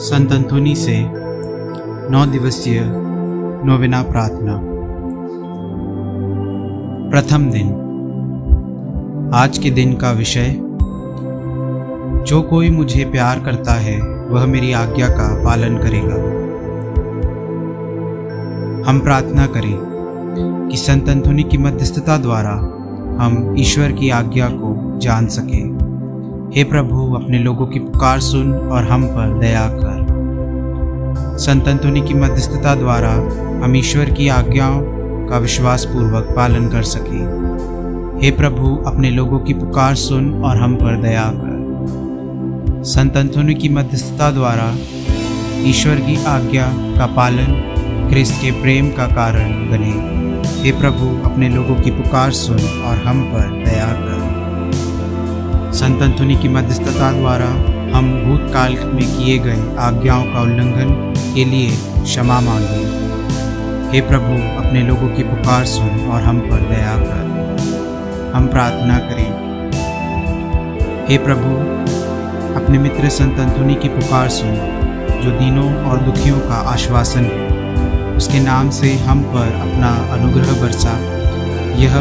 संत अंथोनी से 9 दिवसीय नोवेना प्रार्थना। प्रथम दिन। आज के दिन का विषय, जो कोई मुझे प्यार करता है वह मेरी आज्ञा का पालन करेगा। हम प्रार्थना करें कि संत अंथोनी की मध्यस्थता द्वारा हम ईश्वर की आज्ञा को जान सकें। हे प्रभु, अपने लोगों की पुकार सुन और हम पर दया कर। संत अंथोनी की मध्यस्थता द्वारा हम ईश्वर की आज्ञाओं का विश्वास पूर्वक पालन कर सकें। हे प्रभु, अपने लोगों की पुकार सुन और हम पर दया कर। संत अंथोनी की मध्यस्थता द्वारा ईश्वर की आज्ञा का पालन क्रिस्त के प्रेम का कारण बने। हे प्रभु, अपने लोगों की पुकार सुन और हम पर दया कर। संत अंथोनी की मध्यस्थता द्वारा हम भूतकाल में किए गए आज्ञाओं का उल्लंघन के लिए क्षमा मांगे। हे प्रभु, अपने लोगों की पुकार सुन और हम पर दया कर। हम प्रार्थना करें। हे प्रभु, अपने मित्र संत अंथोनी की पुकार सुन, जो दीनों और दुखियों का आश्वासन है। उसके नाम से हम पर अपना अनुग्रह बरसा। यह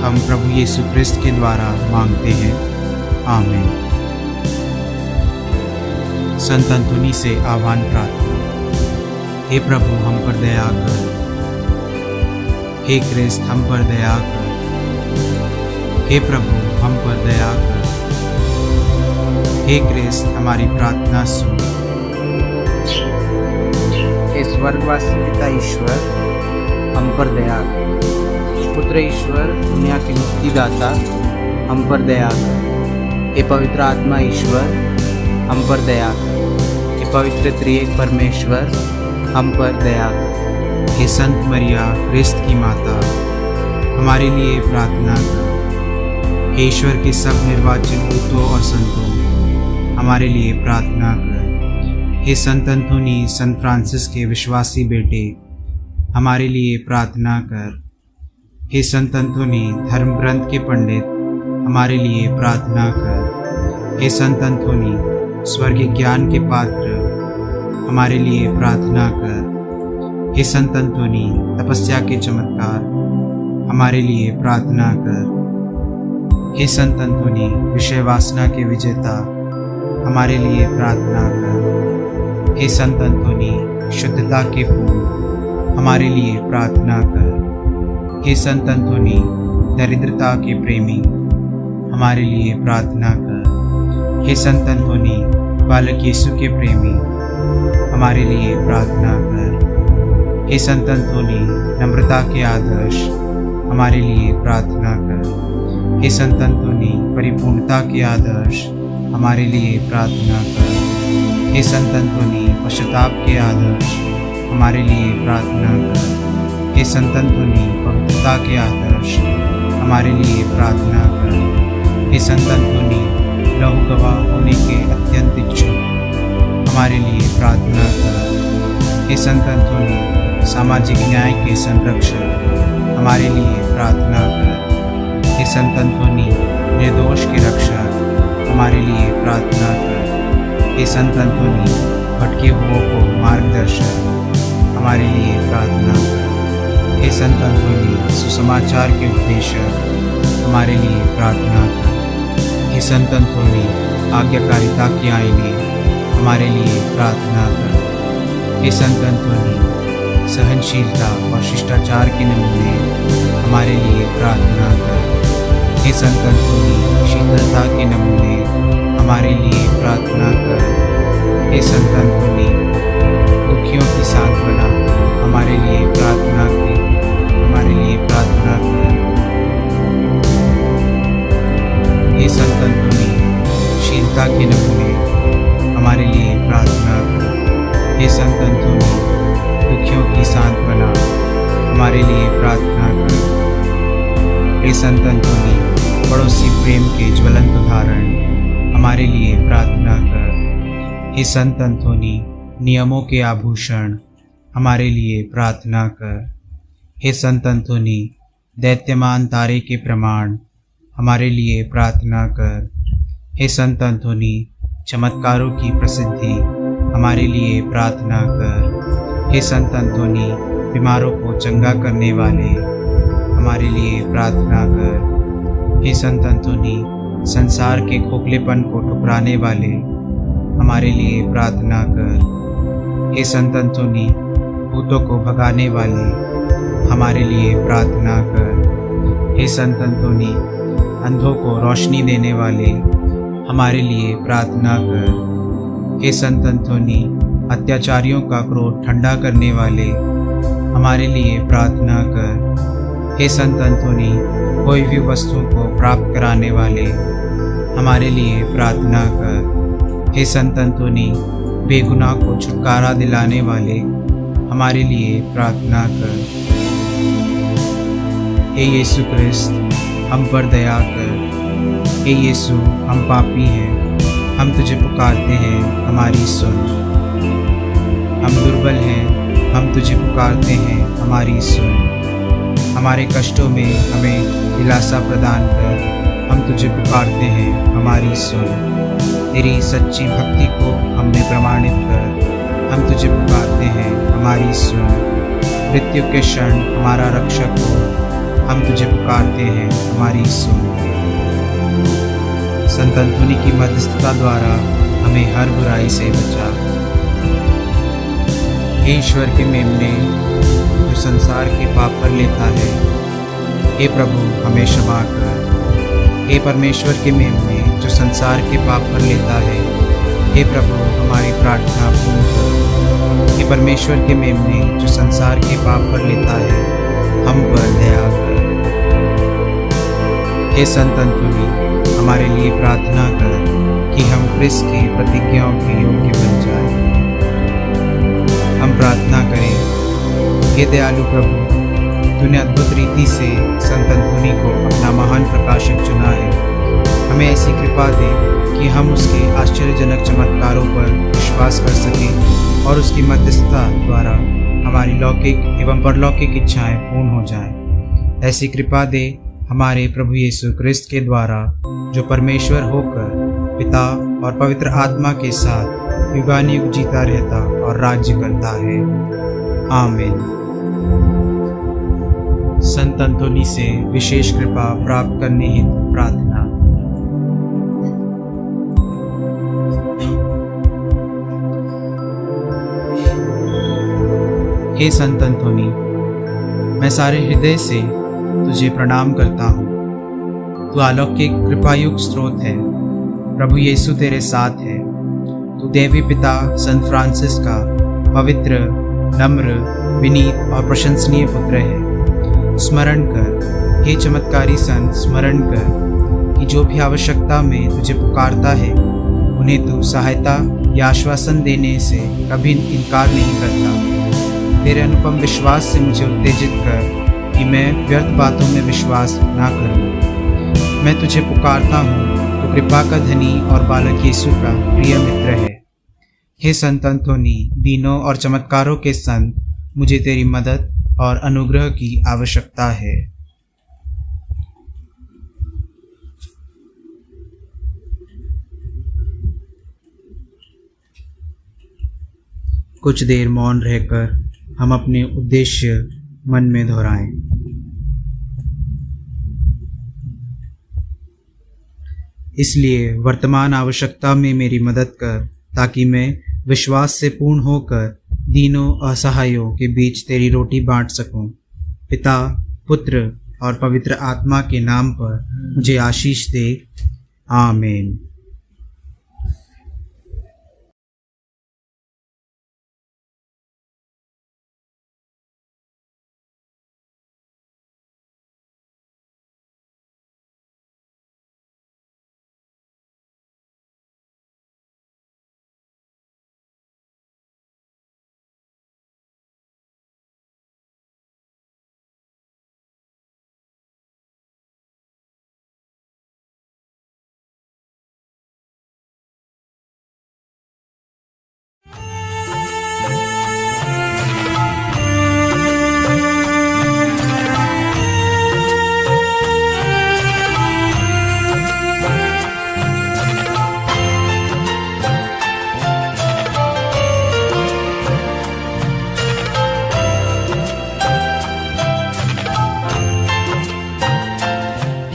हम प्रभु यीशु क्रिस्त के द्वारा मांगते हैं। आमीन। संत अंथोनी से आह्वान प्रार्थना। हे प्रभु, हम पर दया कर। हे क्रिस्त, हम पर दया कर। हे प्रभु, हम पर दया कर। हे क्रिस्त, हमारी प्रार्थना सुन। हे स्वर्गवासी पिता ईश्वर, हम पर दया कर। पुत्र ईश्वर, दुनिया के मुक्तिदाता, हम पर दया कर। हे पवित्र आत्मा ईश्वर, हम पर दया कर। हे पवित्र त्रिएक परमेश्वर, हम पर दया कर। हे संत मरिया, क्रिस्त की माता, हमारे लिए प्रार्थना कर। हे ईश्वर के सब निर्वाचित दूतों और संतों, हमारे लिए प्रार्थना कर। हे संत अंथोनी, संत फ्रांसिस के विश्वासी बेटे, हमारे लिए प्रार्थना कर। हे संत अंथोनी, धर्म ग्रंथ के पंडित, हमारे लिए प्रार्थना कर। हे संत अंथोनी, स्वर्गीय ज्ञान के पात्र, हमारे लिए प्रार्थना कर। हे संत अंथोनी, तपस्या के चमत्कार, हमारे लिए प्रार्थना कर। हे संत अंथोनी, विषय वासना के विजेता, हमारे लिए प्रार्थना कर। हे संत अंथोनी, शुद्धता के फूल, हमारे लिए प्रार्थना कर। हे संत अंथोनी, दरिद्रता के प्रेमी, हमारे लिए प्रार्थना कर। हे संत अंथोनी, बालक यीशु के प्रेमी, हमारे लिए प्रार्थना कर। हे संत अंथोनी, नम्रता के आदर्श, हमारे लिए प्रार्थना कर। हे संत अंथोनी, परिपूर्णता के आदर्श, हमारे लिए प्रार्थना कर। हे संत अंथोनी, पश्चाताप के आदर्श, हमारे लिए प्रार्थना कर। हे संत अंथोनी, पवित्रता के आदर्श, हमारे लिए प्रार्थना कर। हे संत अंथोनी, लहू गवाह होने के अत्यंत इच्छुक, हमारे लिए प्रार्थना कर। हे संत अंथोनी, सामाजिक न्याय के संरक्षक, हमारे लिए प्रार्थना कर। हे संत अंथोनी, निर्दोष के रक्षक, हमारे लिए प्रार्थना कर। हे संत अंथोनी, भटके हुओं को मार्गदर्शक, हमारे लिए प्रार्थना कर। हे संत अंथोनी, सुसमाचार के उपदेशक, हमारे लिए प्रार्थना कर। हे संत अंथोनी, आज्ञाकारिता के आईने, हमारे लिए प्रार्थना कर। हे संत अंथोनी, सहनशीलता और शिष्टाचार के नमूने, हमारे लिए प्रार्थना कर। हे संत अंथोनी, शीतलता के नमूने, हमारे लिए प्रार्थना कर। हे संत अंथोनी, दुखियों की सांत्वना, हमारे लिए प्रार्थना कर। हमारे लिए प्रार्थना कर। हे संत अंथोनी, शीलता के नमूने, हमारे लिए प्रार्थना कर। हे संत अंथोनी, दुखियों की सांत्वना, हमारे लिए प्रार्थना कर। हे संत अंथोनी, पड़ोसी प्रेम के ज्वलंत उदाहरण, हमारे लिए प्रार्थना कर। हे संत अंथोनी, नियमों के आभूषण, हमारे लिए प्रार्थना कर। हे संत अंथोनी, दैत्यमान तारे के प्रमाण, हमारे लिए प्रार्थना कर। हे संत अंथोनी, चमत्कारों की प्रसिद्धि, हमारे लिए प्रार्थना कर। हे संत अंतोनी, बीमारों को चंगा करने वाले, हमारे लिए प्रार्थना कर। हे संत अंतोनी, संसार के खोखलेपन को ठुकराने वाले, हमारे लिए प्रार्थना कर। हे संत अंतोनी, भूतों को भगाने वाले, हमारे लिए प्रार्थना कर। हे संत अंतोनी, अंधों को रोशनी देने वाले, हमारे लिए प्रार्थना कर। हे संत अंतोनी, अत्याचारियों का क्रोध ठंडा करने वाले, हमारे लिए प्रार्थना कर। हे संत अंतोनी, कोई भी वस्तु को प्राप्त कराने वाले, हमारे लिए प्रार्थना कर। हे संत अंतोनी, बेगुनाह को छुटकारा दिलाने वाले, हमारे लिए प्रार्थना कर। हे यीशु क्रिस्त, हम पर दया कर। हे यीशु, हम पापी हैं, हम तुझे पुकारते हैं, हमारी सुन। हम दुर्बल हैं, हम तुझे पुकारते हैं, हमारी सुन। हमारे कष्टों में हमें दिलासा प्रदान कर, हम तुझे पुकारते हैं, हमारी सुन। तेरी सच्ची भक्ति को हमने प्रमाणित कर, हम तुझे पुकारते हैं, हमारी सुन। मृत्यु के क्षण हमारा रक्षक हो, हम तुझे पुकारते हैं, हमारी सुन। संत अंतोनी की मध्यस्थता द्वारा हमें हर बुराई से बचा। हे ईश्वर के मेमने, जो संसार के पाप पर लेता है, हे प्रभु हमें क्षमा कर। हे परमेश्वर के मेमने, जो संसार के पाप पर लेता है, हे प्रभु हमारी प्रार्थना पूर्ण कर। हे परमेश्वर के मेमने, जो संसार के पाप पर लेता है, हम पर दया कर। हे संत अंतोनी, हमारे लिए प्रार्थना कर कि हम क्रिस्त की प्रतिज्ञाओं के योग्य बन जाएं। हम प्रार्थना करें। हे दयालु प्रभु, तूने अद्भुत रीति से संत अंतोनी को अपना महान प्रकाशक चुना है। हमें ऐसी कृपा दे कि हम उसके आश्चर्यजनक चमत्कारों पर विश्वास कर सकें और उसकी मध्यस्थता द्वारा हमारी लौकिक एवं परलौकिक इच्छाएं पूर्ण हो जाएं। ऐसी कृपा दे हमारे प्रभु यीशु क्रिस्त के द्वारा, जो परमेश्वर होकर पिता और पवित्र आत्मा के साथ युगानुयुग जीता रहता और राज्य करता है। आमीन। संत अंतोनी से विशेष कृपा प्राप्त करने हेतु प्रार्थना। हे संत अंतोनी, मैं सारे हृदय से तुझे प्रणाम करता हूँ। तू अलौकिक कृपायुक्त स्रोत है। प्रभु यीशु तेरे साथ है। तू देवी पिता संत फ्रांसिस का पवित्र, नम्र, विनीत और प्रशंसनीय पुत्र है। स्मरण कर, हे चमत्कारी संत, स्मरण कर कि जो भी आवश्यकता में तुझे पुकारता है, उन्हें तू सहायता या आश्वासन देने से कभी इनकार नहीं करता। तेरे अनुपम विश्वास से मुझे उत्तेजित कर कि मैं व्यर्थ बातों में विश्वास ना करूं। मैं तुझे पुकारता हूँ, तो कृपा का धनी और बालक यीशु का प्रिय मित्र है। हे संत अंतोनी, दीनों और चमत्कारों के संत, मुझे तेरी मदद और अनुग्रह की आवश्यकता है। कुछ देर मौन रहकर हम अपने उद्देश्य मन में दोहराएं। इसलिए वर्तमान आवश्यकता में मेरी मदद कर, ताकि मैं विश्वास से पूर्ण होकर दीनों असहायों के बीच तेरी रोटी बांट सकूं। पिता, पुत्र और पवित्र आत्मा के नाम पर मुझे आशीष दे। आमीन।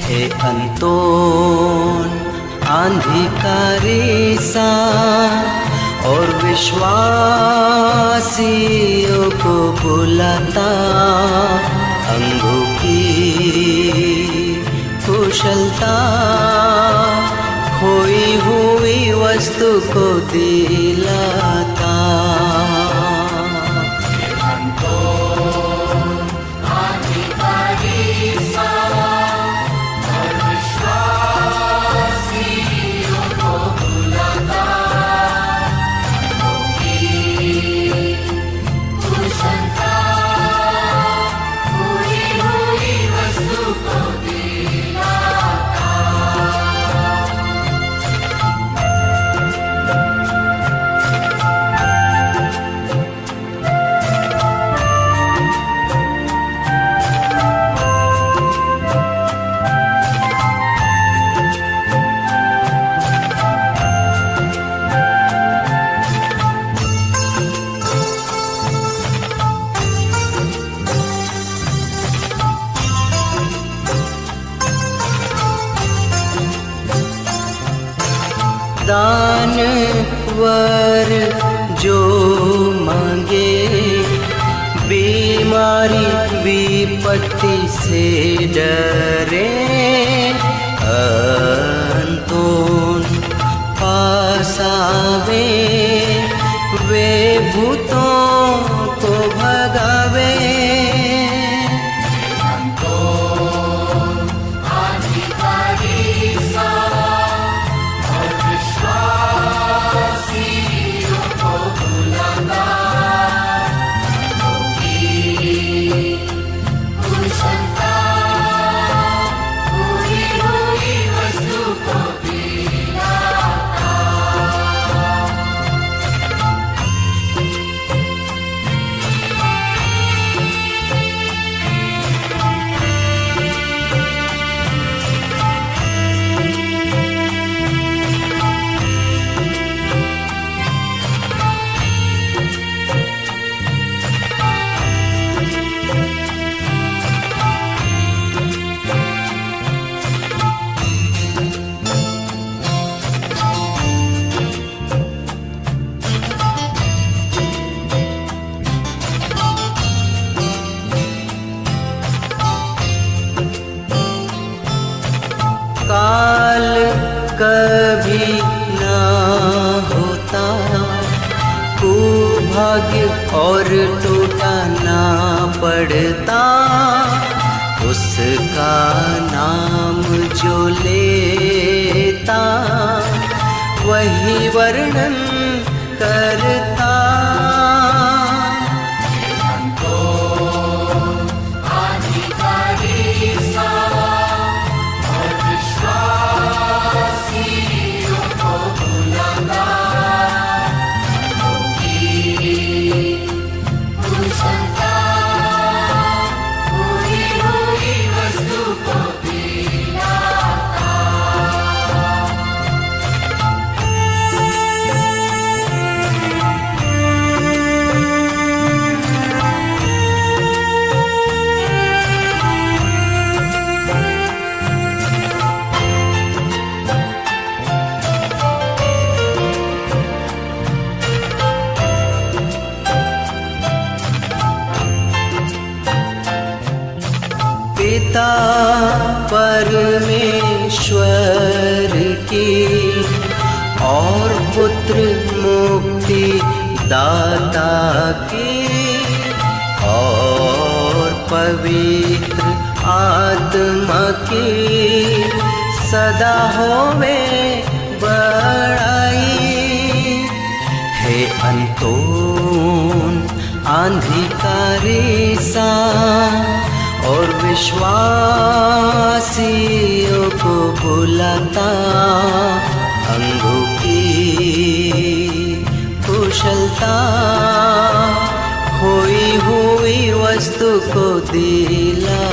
हे अंतोन आंधी का रेसा और विश्वासियों को बुलाता, अंगों की कुशलता खोई हुई वस्तु को दिलाता। दानवर जो मांगे बीमारी विपत्ति से डरे, अंतोन पास आवे वे भूतों को भगावे। काल कभी ना होता, कुभाग्य और टूटा ना पड़ता, उसका नाम जो लेता वही वर्णन करता। पिता परमेश्वर की और पुत्र मुक्ति दाता की और पवित्र आत्मा की सदा होवे बड़ाई। हे अंतोन आंधी का रेसा और विश्वासियों को बुलाता, अंगों की कुशलता खोई हुई वस्तु को दिला।